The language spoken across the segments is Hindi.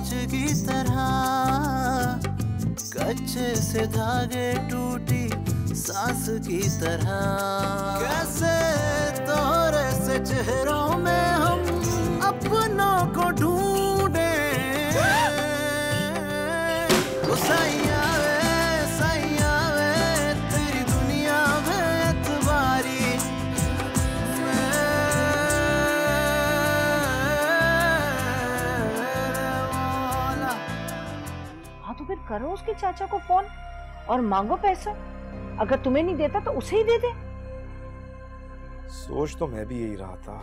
कांच की तरह, कच्चे से धागे टूटी सांस की तरह। कैसे तोरे से चेहरों में हम अपनों को ढूंढे। सैया वे तेरी दुनिया में एतबारी। हाँ तो फिर करो उसके चाचा को फोन और मांगो पैसा। अगर तुम्हें नहीं देता तो उसे ही दे दे। सोच तो मैं भी यही रहा था,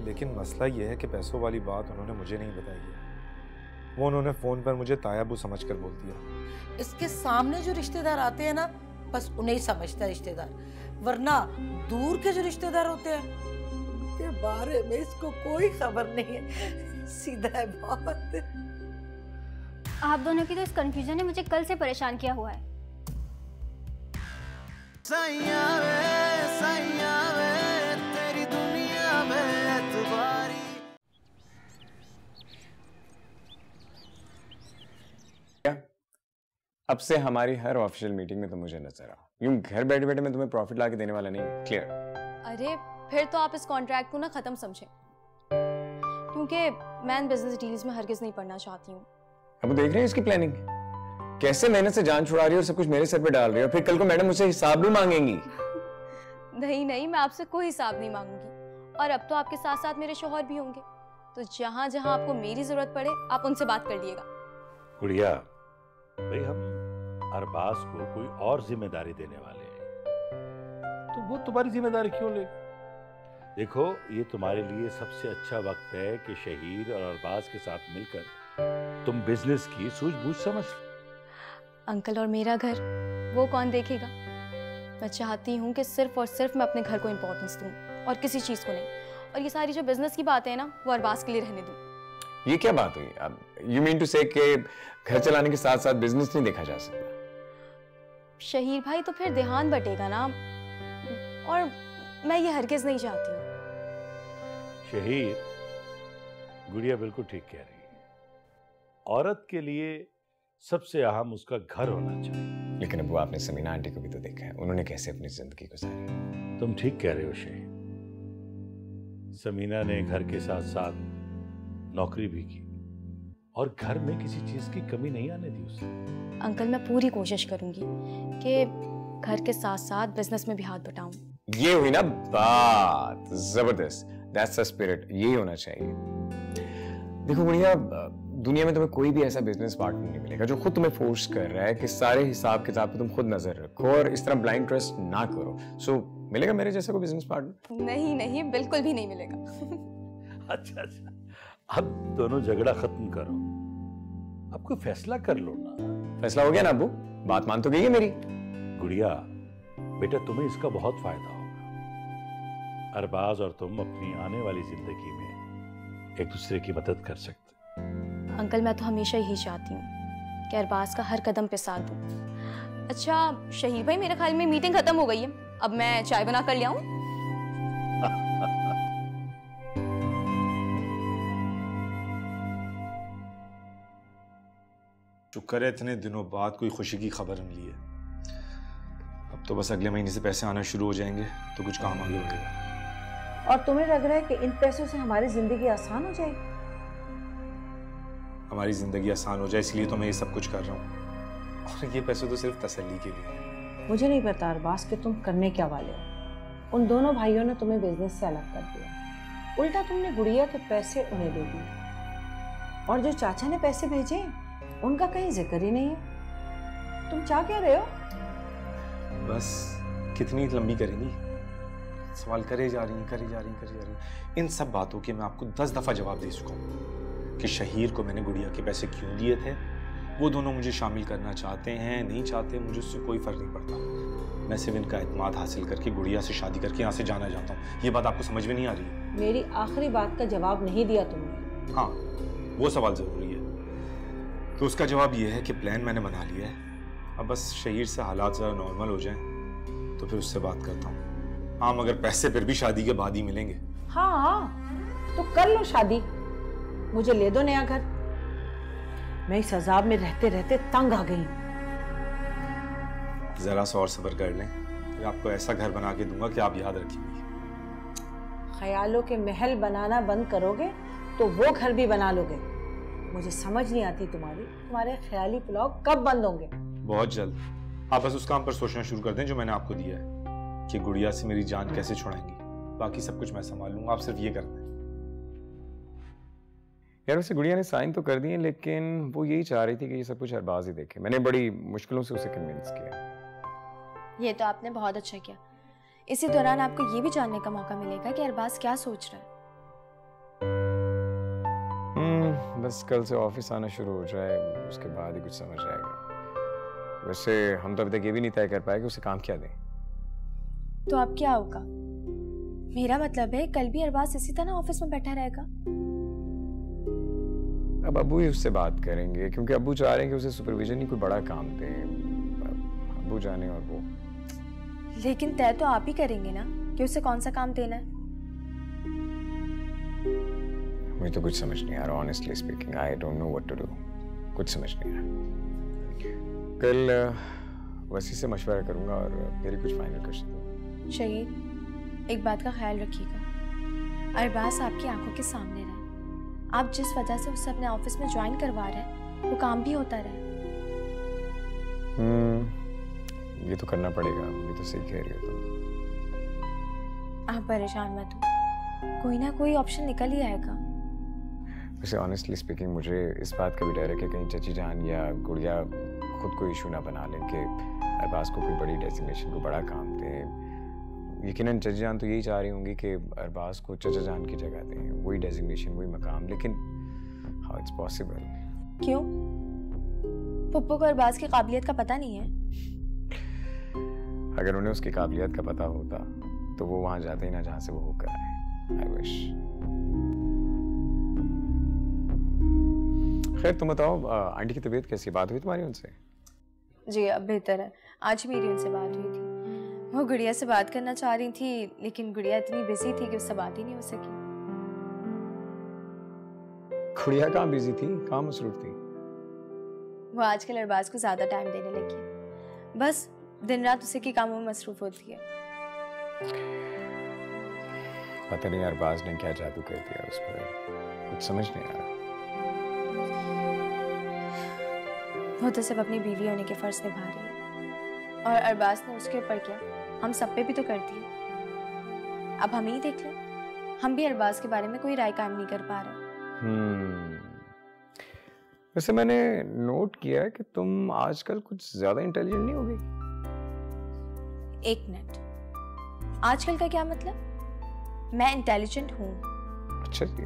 लेकिन मसला यह है कि पैसों वाली बात उन्होंने मुझे नहीं बताई है। वो उन्होंने फोन पर मुझे तायाबू समझकर बोल दिया। इसके सामने जो रिश्तेदार आते हैं ना, बस उन्हें ही समझता है रिश्तेदार, वरना दूर के जो रिश्तेदार होते हैं उनके बारे में इसको कोई खबर नहीं है। सीधा है बहुत। आप दोनों की तो इस कंफ्यूजन ने मुझे कल से परेशान किया हुआ है। सैया वे तेरी दुनिया में एतबारी। अब से हमारी हर ऑफिशियल मीटिंग में तुम मुझे नजर आओ। यूं घर बैठे बैठे मैं तुम्हें प्रॉफिट ला के देने वाला नहीं। क्लियर? अरे फिर तो आप इस कॉन्ट्रैक्ट को ना खत्म समझें, क्योंकि मैं बिजनेस डील्स में हरगिज नहीं पढ़ना चाहती हूँ। अब देख रहे हैं इसकी प्लानिंग कैसे मेहनत से जान छुड़ा रही है और सब कुछ मेरे सर पे डाल रही है, और फिर कल को मैडम मुझसे हिसाब भी मांगेंगी। नहीं, मैं आपसे कोई हिसाब नहीं मांगूंगी। और अब तो आपके साथ साथ मेरे शौहर भी होंगे, तो जहां जहां आपको मेरी जरूरत पड़े आप उनसे बात कर लिएगा। गुड़िया भाई, हम अरबाज को कोई और जिम्मेदारी देने वाले हैं, तो वो तुम्हारी जिम्मेदारी क्यों ले? देखो, ये तुम्हारे लिए सबसे अच्छा वक्त है कि शहीर और अरबाज के साथ मिलकर तुम बिजनेस की सूझबूझ समझ लो। अंकल और मेरा घर वो कौन देखेगा? मैं चाहती हूँ कि सिर्फ और सिर्फ मैं अपने घर को इम्पोर्टेंस दूँ और किसी चीज़ को नहीं। और ये सारी जो बिजनेस की बातें हैं ना, वो अरबाज के लिए रहने दूँ। ये क्या बात हुई? अब यू मीन टू से कि घर चलाने के साथ साथ बिजनेस नहीं देखा जा सकता? शहीर भाई, तो फिर ध्यान बटेगा ना, और मैं ये हरगिज नहीं चाहती हूँ। शहीर, गुड़िया बिल्कुल ठीक कह रही है। औरत के लिए सबसे अहम उसका घर होना चाहिए। लेकिन अब वो आपने समीना आंटी को भी तो देखा है, उन्होंने कैसे अपनी जिंदगी गुजारी। तुम ठीक कह रहे हो शहीर। समीना ने घर के साथ साथ नौकरी भी की और घर में किसी चीज की कमी नहीं आने दी उसे। अंकल, मैं पूरी कोशिश करूंगी कि घर के साथ साथ बिजनेस में भी हाथ बटाऊं। ये हुई ना बात, जबरदस्त। दैट्स द स्पिरिट, यही होना चाहिए। देखो गुड़िया, दुनिया में तुम्हें कोई भी ऐसा बिजनेस पार्टनर नहीं मिलेगा जो खुद तुम्हें फोर्स कर रहा है कि सारे हिसाब किताब पे तुम खुद नजर रखो और इस तरह ब्लाइंड ट्रस्ट ना करो। सो मिलेगा मेरे जैसा कोई बिजनेस पार्टनर? नहीं, बिल्कुल भी नहीं मिलेगा। अच्छा, अब दोनों झगड़ा खत्म करो, अब कोई फैसला कर लो ना। फैसला हो गया ना अब्बू? बात मान तो गई है मेरी। गुड़िया बेटा, तुम्हें इसका बहुत फायदा होगा। अरबाज और तुम अपनी आने वाली जिंदगी में एक दूसरे की मदद कर सकते। अंकल, मैं तो हमेशा यही चाहती हूँ कि अरबाज का हर कदम पे साथ दूँ। अच्छा शहीर भाई, मेरे ख्याल में मीटिंग खत्म हो गई है, अब मैं चाय बना कर ले आऊं? शुक्र है इतने दिनों बाद कोई खुशी की खबर मिली है। अब तो बस अगले महीने से पैसे आना शुरू हो जाएंगे तो कुछ काम आगे बढ़ेगा। और तुम्हें लग रहा है कि इन पैसों से हमारी जिंदगी आसान हो जाएगी? हमारी जिंदगी आसान हो जाए इसलिए तो मैं ये सब कुछ कर रहा हूँ, और ये पैसे तो सिर्फ तसल्ली के लिए। मुझे नहीं पता अरबाज कि तुम करने क्या वाले हो। उन दोनों भाइयों ने तुम्हें बिजनेस से अलग कर दिया, उल्टा तुमने गुड़िया के पैसे उन्हें दे दिए, और जो चाचा ने पैसे भेजे उनका कहीं जिक्र ही नहीं है। तुम चाह क्या रहे हो? बस कितनी लंबी करेंगी? सवाल करे जा रही हैं। इन सब बातों के मैं आपको 10 दफा जवाब दे चुका हूँ कि शहीर को मैंने गुड़िया के पैसे क्यों दिए थे। वो दोनों मुझे शामिल करना चाहते हैं नहीं चाहते, मुझे उससे कोई फर्क नहीं पड़ता। मैं सिर्फ इनका एतमाद हासिल करके गुड़िया से शादी करके यहाँ से जाना चाहता हूँ। ये बात आपको समझ में नहीं आ रही है? मेरी आखिरी बात का जवाब नहीं दिया तुमने। हाँ, वो सवाल जरूरी है। तो उसका जवाब ये है कि प्लान मैंने बना लिया है। अब बस शहीर से हालात जरा नॉर्मल हो जाएं तो फिर उससे बात करता हूँ। हाँ, मगर पैसे फिर भी शादी के बाद ही मिलेंगे। हाँ, तो कर लो शादी, मुझे ले दो नया घर। मैं इस अजाब में रहते रहते तंग आ गई हूँ। जरा सा और सब्र कर लें, फिर आपको ऐसा घर बना के दूंगा कि आप याद रखेंगे। ख्यालों के महल बनाना बंद करोगे तो वो घर भी बना लोगे। मुझे समझ नहीं आती तुम्हारे ख्याली पुलाव कब बंद होंगे। बहुत जल्द। आप बस उस काम पर सोचना शुरू कर दें जो मैंने आपको दिया है, कि गुड़िया से मेरी जान कैसे छुड़ाएंगी। बाकी सब कुछ मैं संभाल लूंगा, आप सिर्फ ये कर दें। यार वैसे गुड़िया ने साइन तो कर दिए, लेकिन वो यही चाह रही थी कि ये सब कुछ अरबाज ही देखे। मैंने बड़ी मुश्किलों से उसे कन्विंस किया। ये तो आपने बहुत अच्छा किया। इसी दौरान आपको ये भी जानने का मौका मिलेगा कि अरबाज क्या सोच रहा है। बस कल से ऑफिस आना शुरू हो जाए, उसके बाद ही कुछ समझ आएगा। वैसे हम तो अभी तक ये भी नहीं तय कर पाए कि उसे काम क्या दें। तो अब क्या होगा? मेरा मतलब है कल भी अरबाज इसी तरह ऑफिस में बैठा रहेगा। अब अब्बू ही उससे बात करेंगे, क्योंकि अब्बू चाह रहे हैं कि उसे सुपरविजन ही कोई बड़ा काम दे। अब्बू जाने और वो। लेकिन तय तो आप ही करेंगे ना कि उसे कौन सा काम देना है। मुझे तो कुछ समझ नहीं आ रहा, honestly speaking I don't know what to do. कुछ समझ नहीं आ रहा। कल वसी से मशवरा करूंगा और फिर कुछ फाइनल कर सकूंगा। शहीद, एक बात का ख्याल रखिएगा, अरबाज आपकी आंखों के सामने रहे। आप जिस वजह से उसे अपने ऑफिस में ज्वाइन करवा रहे हैं वो काम भी होता रहे। ये तो करना पड़ेगा, ये तो सही कह रही हो तुम। आप परेशान मत हो, कोई ना कोई ऑप्शन निकल ही आएगा। वैसे ऑनेस्टली स्पीकिंग मुझे इस बात का भी डर है कि कहीं चची जान या गुड़िया खुद को इशू ना बना लें कि अरबाज को कोई बड़ी डेजिग्नेशन को बड़ा काम दें। यकीनन चची जान तो यही चाह रही होंगी कि अरबाज को चचा जान की जगह दें, वही डेजिग्नेशन वही मकाम। लेकिन हाउ इट्स पॉसिबल? क्यों? पुप्पो को अरबाज की काबिलियत का पता नहीं है? अगर उन्हें उसकी काबिलियत का पता होता तो वो वहां जाते ही ना जहां से वो होकर आए। I wish. खैर तुम बताओ, आंटी की तबीयत कैसी? बात हुई तुम्हारी उनसे? जी अब बेहतर है। आज मेरी उनसे बात हुई थी। वो गुड़िया से बात करना चाह रही थी, लेकिन गुड़िया इतनी बिजी थी कि उससे बात ही नहीं हो सकी। गुड़िया कहाँ बिजी थी, कहाँ मसरूफ थी? वो आजकल अरबाज को ज्यादा टाइम देने लगी है, बस दिन रात उसी के कामों में मसरूफ होती है। पता नहीं अरबाज ने क्या जादू कर दिया उस पर, कुछ समझ नहीं आ रहा। वो तो सिर्फ अपनी बीवी होने के फर्ज निभा रही है, और अरबाज ने उसके ऊपर क्या हम सब पे भी तो करती है। अब हम ही देख लें, हम भी अरबाज के बारे में कोई राय कायम नहीं कर पा रहे। वैसे मैंने नोट किया है कि तुम आजकल कुछ ज्यादा इंटेलिजेंट नहीं हो गई। एक मिनट, आजकल का क्या मतलब? मैं इंटेलिजेंट हूँ। अच्छा जी,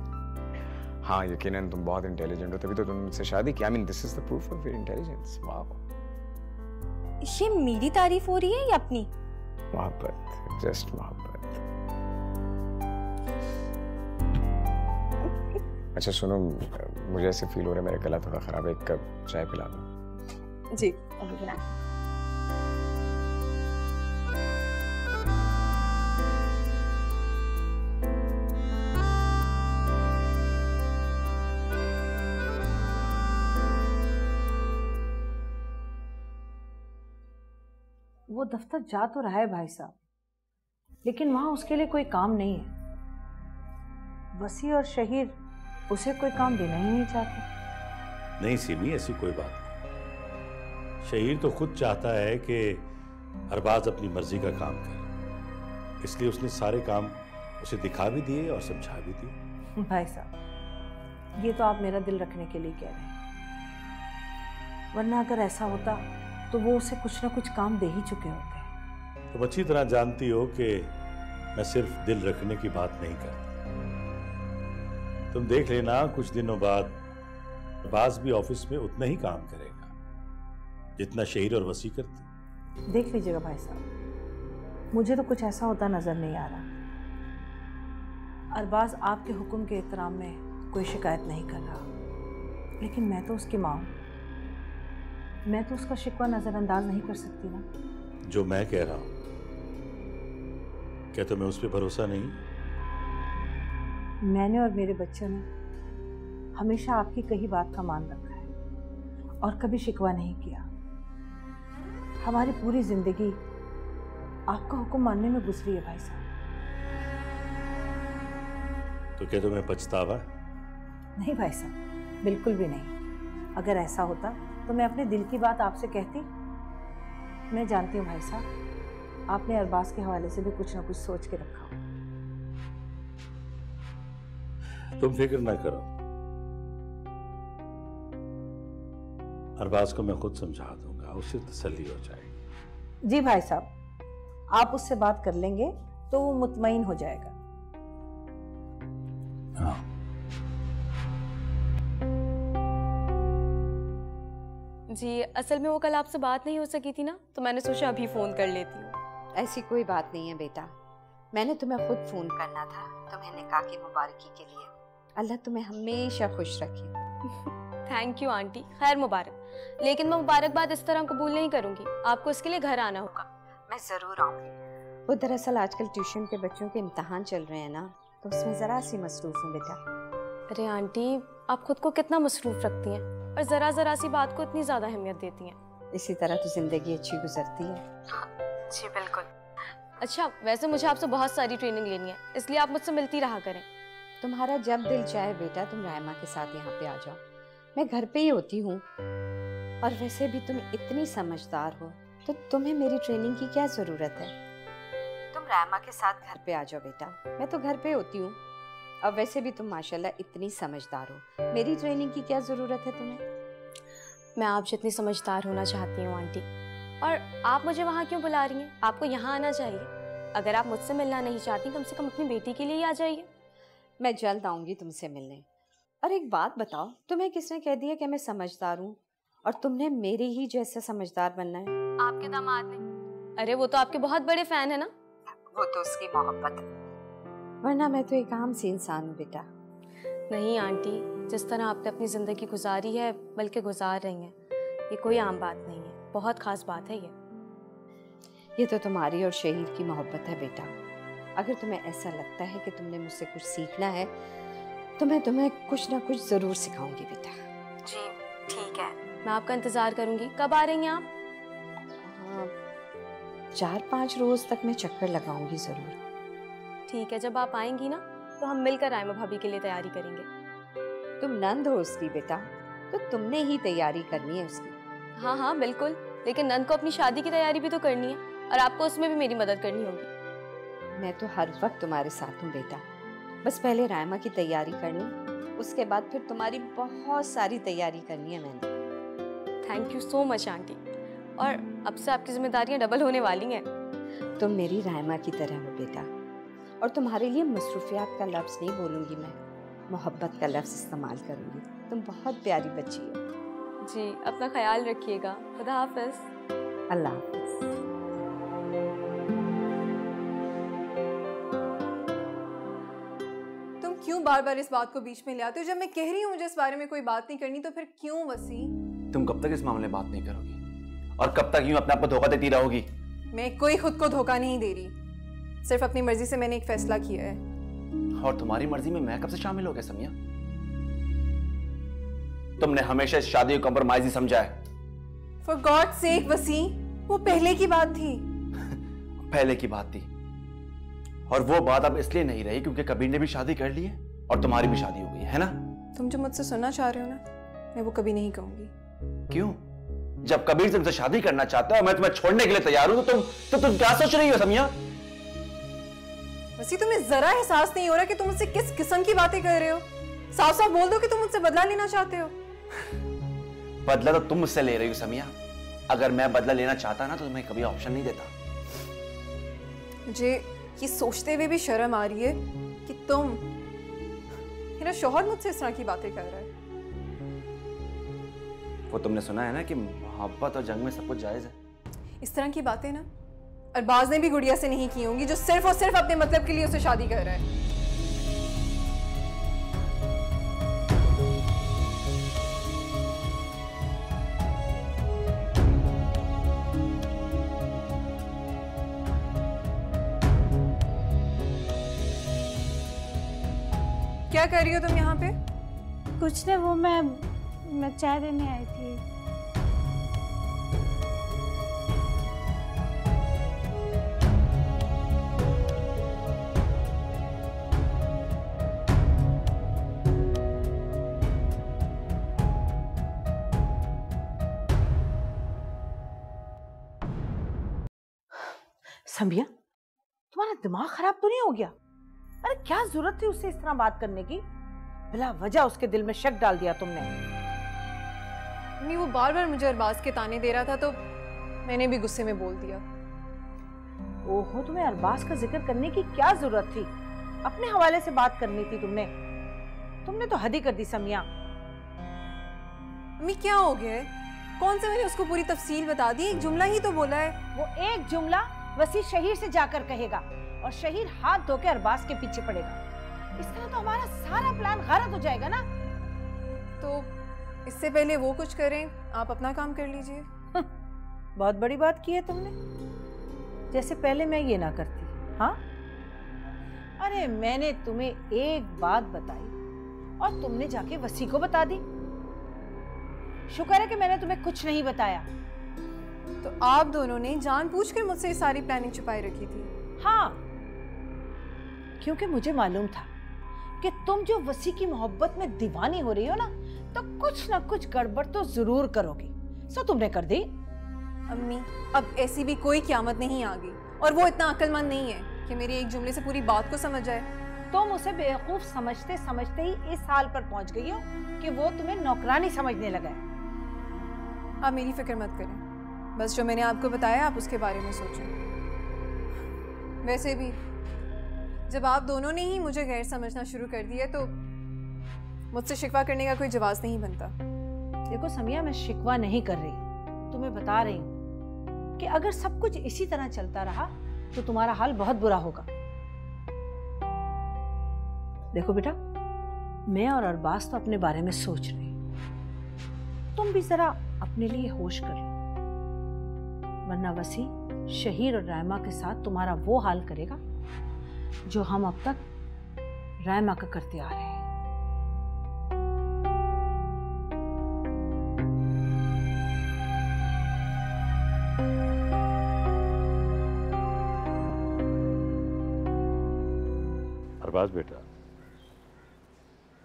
हाँ यकीनन तुम बहुत इंटेलिजेंट हो, तभी तो तुमने मुझसे शादी की। I mean this is the proof of your intelligence. वाह। ये मेरी तारीफ हो रही है या अपनी? मोहब्बत, जस्ट मोहब्बत। अच्छा सुनो, मुझे ऐसे फील हो रहा है मेरा गला थोड़ा खराब है, एक कप चाय पिला दो। जी अभी बना। वो दफ्तर जा तो रहा है भाई साहब, लेकिन वहां उसके लिए कोई काम नहीं है। वसी और शहीर उसे कोई काम देना ही नहीं चाहते। नहीं सिमी, ऐसी कोई बात नहीं। शहीर तो खुद चाहता है कि अरबाज अपनी मर्जी का काम करे, इसलिए उसने सारे काम उसे दिखा भी दिए और समझा भी दिए। भाई साहब, ये तो आप मेरा दिल रखने के लिए कह रहे हैं, वरना अगर ऐसा होता तो वो उसे कुछ ना कुछ काम दे ही चुके होते। तुम अच्छी तरह जानती हो कि मैं सिर्फ दिल रखने की बात नहीं करता। तुम देख लेना, कुछ दिनों बाद अरबाज भी ऑफिस में उतना ही काम करेगा जितना शहीर और वसी करते। देख लीजिएगा भाई साहब, मुझे तो कुछ ऐसा होता नजर नहीं आ रहा। अरबाज आपके हुक्म के एहतराम में कोई शिकायत नहीं कर रहा, लेकिन मैं तो उसकी माँ हूँ, मैं तो उसका शिकवा नजरअंदाज नहीं कर सकती ना। जो मैं कह रहा हूं, क्या तुम्हें उस पर भरोसा नहीं? मैंने और मेरे बच्चों ने हमेशा आपकी कही बात का मान रखा है। और कभी शिकवा नहीं किया। हमारी पूरी जिंदगी आपका हुक्म मानने में गुजरी है भाई साहब। तो क्या तुम्हें पछतावा है? नहीं भाई साहब, बिल्कुल भी नहीं। अगर ऐसा होता तो मैं अपने दिल की बात आपसे कहती। मैं जानती हूँ भाई साहब, आपने अरबाज के हवाले से भी कुछ ना कुछ सोच के रखा हो। तुम फिक्र ना करो, अरबाज को मैं खुद समझा दूंगा, उससे तसल्ली हो जाएगी। जी भाई साहब, आप उससे बात कर लेंगे तो वो मुतमईन हो जाएगा। हाँ। जी असल में वो कल आपसे बात नहीं हो सकी थी ना, तो मैंने सोचा अभी फ़ोन कर लेती हूँ। ऐसी कोई बात नहीं है बेटा, मैंने तुम्हें खुद फ़ोन करना था तुम्हें निकाह की मुबारकी के लिए। अल्लाह तुम्हें हमेशा खुश रखे। थैंक यू आंटी, खैर मुबारक। लेकिन मैं मुबारकबाद इस तरह कबूल नहीं करूँगी, आपको इसके लिए घर आना होगा। मैं ज़रूर आऊँगी। वो दरअसल आजकल ट्यूशन के बच्चों के इम्तहान चल रहे हैं ना, तो उसमें ज़रा सी मसरूफ़ हूँ बेटा। अरे आंटी, आप खुद को कितना मसरूफ़ रखती हैं और ज़रा सी बात को इतनी ज़्यादा अहमियत देती हैं। इसी तरह तो ज़िंदगी अच्छी गुजरती है। जी बिल्कुल। अच्छा, वैसे मुझे आपसे बहुत सारी ट्रेनिंग लेनी है, इसलिए आप मुझसे मिलती रहा करें। तुम्हारा जब दिल चाहे बेटा तुम रायमा के साथ यहाँ पे आ जाओ, मैं घर पे ही होती हूँ। और वैसे भी तुम इतनी समझदार हो तो तुम्हें मेरी ट्रेनिंग की क्या ज़रूरत है। तुम रायमा के साथ घर पे आ जाओ बेटा, मैं तो घर पे होती हूँ। और वैसे भी तुम माशाल्लाह इतनी समझदार हो, मेरी ट्रेनिंग की क्या ज़रूरत है तुम्हें। मैं आप जितनी समझदार होना चाहती हूँ आंटी। और आप मुझे वहाँ क्यों बुला रही हैं? आपको यहाँ आना चाहिए। अगर आप मुझसे मिलना नहीं चाहती, कम से कम अपनी बेटी के लिए ही आ जाइए। मैं जल्द आऊँगी तुमसे मिलने। और एक बात बताओ, तुम्हें किसने कह दिया कि मैं समझदार हूँ और तुमने मेरे ही जैसा समझदार बनना है? आपके दामाद ने। अरे वो तो आपके बहुत बड़े फैन है ना। वो तो उसकी मोहब्बत है, वरना मैं तो एक आम सी इंसान हूँ बेटा। नहीं आंटी, जिस तरह आपने अपनी ज़िंदगी गुजारी है, बल्कि गुजार रही हैं, ये कोई आम बात नहीं है, बहुत ख़ास बात है ये तो तुम्हारी और शहीद की मोहब्बत है बेटा। अगर तुम्हें ऐसा लगता है कि तुमने मुझसे कुछ सीखना है तो मैं तुम्हें कुछ ना कुछ ज़रूर सिखाऊंगी बेटा। जी ठीक है, मैं आपका इंतज़ार करूंगी। कब आ रही हैं आप? 4-5 रोज़ तक मैं चक्कर लगाऊंगी ज़रूर। ठीक है, जब आप आएंगी ना तो हम मिलकर रायमा भाभी के लिए तैयारी करेंगे। तुम नंद हो उसकी बेटा, तो तुमने ही तैयारी करनी है उसकी। हाँ बिल्कुल, लेकिन नंद को अपनी शादी की तैयारी भी तो करनी है और आपको उसमें भी मेरी मदद करनी होगी। मैं तो हर वक्त तुम्हारे साथ हूँ बेटा, बस पहले रायमा की तैयारी करनी, उसके बाद फिर तुम्हारी बहुत सारी तैयारी करनी है मैंने। Thank you so much aunty. और अब से आपकी जिम्मेदारियां डबल होने वाली हैं। तुम मेरी रायमा की तरह हो बेटा, और तुम्हारे लिए मसरूफियात का लफ्ज़ नहीं बोलूँगी मैं, मोहब्बत का लफ्ज़ इस्तेमाल करूँगी। तुम बहुत प्यारी बच्ची हो। जी, अपना ख्याल रखिएगा। खुदा हाफ़िज़। अल्लाह हाफ़िज़। तुम क्यों बार बार इस बात को बीच में ले आते हो? जब मैं कह रही हूँ मुझे इस बारे में कोई बात नहीं करनी, तो फिर क्यों वसी? तुम कब तक इस मामले में बात नहीं करोगी और कब तक यूं अपने आप को धोखा देती रहोगी? मैं कोई खुद को धोखा नहीं दे रही, सिर्फ अपनी मर्जी से मैंने एक फैसला किया है। और तुम्हारी मर्जी में मैं कब से शामिल हो गया समिया? तुमने हमेशा इस शादी को कॉम्प्रोमाइज ही समझा है। फॉर गॉड सेक वसी, वो पहले की बात थी। पहले की बात थी, और वो बात अब इसलिए नहीं रही क्योंकि कबीर ने भी शादी कर ली है और तुम्हारी भी शादी हो गई है ना? तुम जो मुझसे सुनना चाह रहे हो ना, मैं वो कभी नहीं कहूंगी। क्यों? जब कबीर तुमसे शादी करना चाहता है और मैं तुम्हें छोड़ने के लिए तैयार हूं, तो तुम क्या सोच रही हो समिया? वसी, तुम्हें जरा एहसास नहीं हो रहा कि तुम मुझसे किस किस्म की बातें कर रहे हो? साफ साफ बोल दो कि तुम मुझसे बदला लेना चाहते हो। बदला तो तुम मुझसे ले रही हो समिया। अगर मैं बदला लेना चाहता ना तो तुम्हें कभी ऑप्शन नहीं देता। मुझे ये सोचते हुए भी शर्म आ रही है कि मेरा शौहर मुझसे इस तरह की बातें कर रहा है। वो तुमने सुना है ना कि मोहब्बत और जंग में सब कुछ जायज है। इस तरह की बातें ना अरबाज ने भी गुड़िया से नहीं की होंगी, जो सिर्फ और सिर्फ अपने मतलब के लिए उसे शादी कर रहा है। क्या कर रही हो तुम यहाँ पे? कुछ नहीं, वो मैं चाय देने आई थी। संभिया, तुम्हारा दिमाग खराब तो नहीं हो गया? अरे क्या जरूरत थी उससे इस तरह बात करने की? बिला वजह उसके दिल में शक डाल दिया तुमने। मम्मी वो बार बार मुझे अरबाज के ताने दे रहा था तो मैंने भी गुस्से में बोल दिया। ओहो, तुम्हें अरबाज का जिक्र करने की क्या जरूरत थी? अपने हवाले से बात करनी थी तुमने तो हद ही कर दी समिया। मम्मी क्या हो गया है? कौन सा मैंने उसको पूरी तफसील बता दी? एक जुमला ही तो बोला है। वो एक जुमला वसी शहीर से जाकर कहेगा और शहीर हाथ धो के अरबाज के पीछे पड़ेगा। इस तरह तो हमारा सारा प्लान गलत हो जाएगा ना। तो इससे पहले वो कुछ करें, आप अपना काम कर लीजिए। बहुत बड़ी बात की है तुमने, जैसे पहले मैं ये ना करती। हाँ, अरे मैंने तुम्हें एक बात बताई और तुमने जाके वसी को बता दी। शुक्र है कि मैंने तुम्हें कुछ नहीं बताया। तो आप दोनों ने जानबूझकर मुझसे सारी प्लानिंग छुपाई रखी थी? हाँ, क्योंकि मुझे मालूम था कि तुम जो वसी की मोहब्बत में दीवानी हो रही हो ना, तो कुछ ना कुछ गड़बड़ तो जरूर करोगी। सो तुमने कर दी। अम्मी, अब ऐसी भी कोई क़यामत नहीं आ गई और वो इतना अक्लमंद नहीं है कि मेरी एक जुमले से पूरी बात को समझ जाए। तुम उसे बेवकूफ समझते समझते ही इस हाल पर पहुंच गई हो कि वो तुम्हें नौकरानी समझने लगा है। आप मेरी फिक्र मत करें, बस जो मैंने आपको बताया आप उसके बारे में सोचें। वैसे भी जब आप दोनों ने ही मुझे गैर समझना शुरू कर दिया तो मुझसे शिकवा करने का कोई जवाब नहीं बनता। देखो समिया, मैं शिकवा नहीं कर रही, तुम्हें बता रही हूँ कि अगर सब कुछ इसी तरह चलता रहा तो तुम्हारा हाल बहुत बुरा होगा। देखो बेटा, मैं और अरबाज तो अपने बारे में सोच रहे हैं, तुम भी जरा अपने लिए होश कर लो, वरना वसी शहीर और रायमा के साथ तुम्हारा वो हाल करेगा जो हम अब तक रायमा का करते आ रहे हैं। अरबाज बेटा,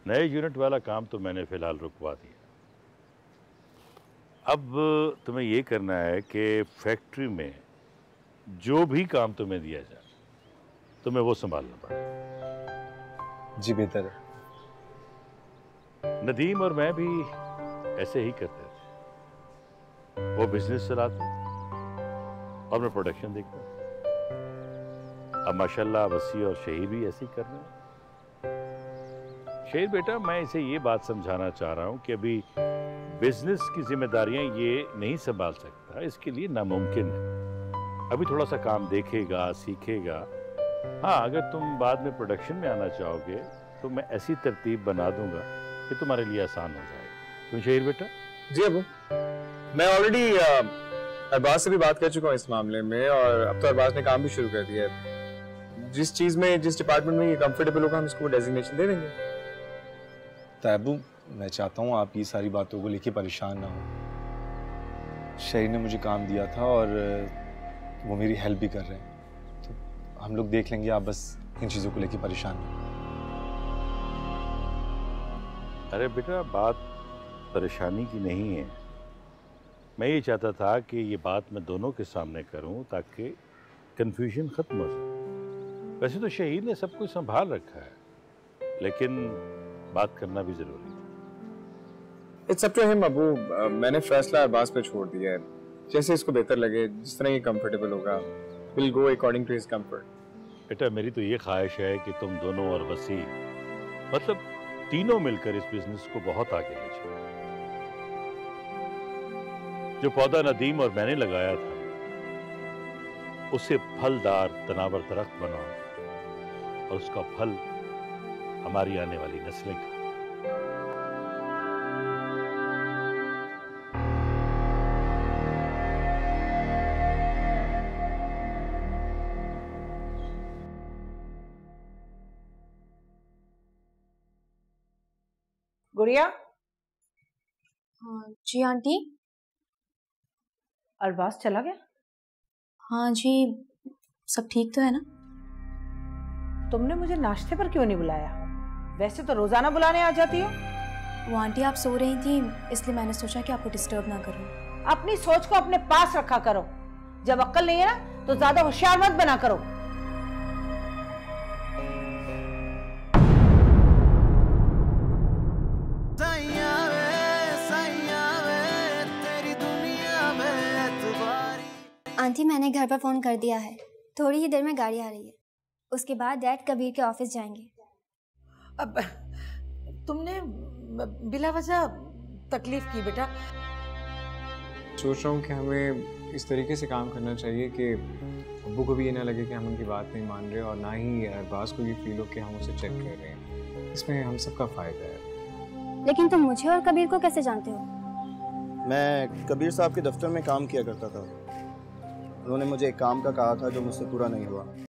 नए यूनिट वाला काम तो मैंने फिलहाल रुकवा दिया। अब तुम्हें ये करना है कि फैक्ट्री में जो भी काम तुम्हें दिया जाए तुम्हें वो संभालना पड़ेगा। जी बेहतर है। नदीम और मैं भी ऐसे ही करते थे, वो बिजनेस चलाते और मैं प्रोडक्शन देखता। अब माशाल्लाह वसी और शहीर भी ऐसे ही कर रहे हैं। शहीर बेटा, मैं इसे ये बात समझाना चाह रहा हूँ कि अभी बिजनेस की जिम्मेदारियां ये नहीं संभाल सकता, इसके लिए नामुमकिन है। अभी थोड़ा सा काम देखेगा, सीखेगा। हाँ, अगर तुम बाद में प्रोडक्शन में आना चाहोगे तो मैं ऐसी तरतीब बना दूंगा कि तुम्हारे लिए आसान हो जाएगा। तुम शहीर बेटा? जी अबू, मैं ऑलरेडी अरबाज से भी बात कर चुका हूँ इस मामले में, और अब तो अरबाज ने काम भी शुरू कर दिया है। जिस चीज में, जिस डिपार्टमेंट में ये कंफर्टेबल होगा हम इसको डेजिग्नेशन दे देंगे। तैबू, मैं चाहता हूँ आप ये सारी बातों को लेके परेशान ना हो। शहीर ने मुझे काम दिया था और वो मेरी हेल्प भी कर रहे हैं, तो हम लोग देख लेंगे। आप बस इन चीज़ों को लेके परेशान नहीं। अरे बेटा, बात परेशानी की नहीं है। मैं ये चाहता था कि ये बात मैं दोनों के सामने करूं ताकि कंफ्यूजन खत्म हो जाए। वैसे तो शहीद ने सब कुछ संभाल रखा है, लेकिन बात करना भी जरूरी है। It's up to him Abu, मैंने फैसला अरबाज पे छोड़ दिया है। जैसे इसको बेहतर लगे, जिस तरह ये कंफर्टेबल होगा, will go according to his comfort. बेटा, मेरी तो ये ख्वाहिश है कि तुम दोनों और वसी, मतलब तीनों मिलकर इस बिजनेस को बहुत आगे ले जाओ। जो पौधा नदीम और मैंने लगाया था उसे फलदार तनावर दरख्त बनाओ और उसका फल हमारी आने वाली नस्लें का। गुड़िया? हाँ जी आंटी। अरबाज चला गया? हाँ जी, सब ठीक तो है ना? तुमने मुझे नाश्ते पर क्यों नहीं बुलाया? वैसे तो रोजाना बुलाने आ जाती हो। वो आंटी आप सो रही थी, इसलिए मैंने सोचा कि आपको डिस्टर्ब ना करूं। अपनी सोच को अपने पास रखा करो। जब अक्ल नहीं है ना तो ज्यादा होशियार मत बना करो। आंटी मैंने घर पर फोन कर दिया है, थोड़ी ही देर में गाड़ी आ रही है। उसके बाद डैड कबीर के ऑफिस जाएंगे। अब तुमने बिला वजह तकलीफ की बेटा। सोच रहा हूँ कि हमें इस तरीके से काम करना चाहिए कि अब्बू को भी ये ना लगे कि हम उनकी बात नहीं मान रहे और ना ही अरबाज को ये फील हो कि हम उसे चेक कर रहे हैं। इसमें हम सबका फायदा है। लेकिन तुम मुझे और कबीर को कैसे जानते हो? मैं कबीर साहब के दफ्तर में काम किया करता था। उन्होंने मुझे एक काम का कहा था जो मुझसे पूरा नहीं हुआ।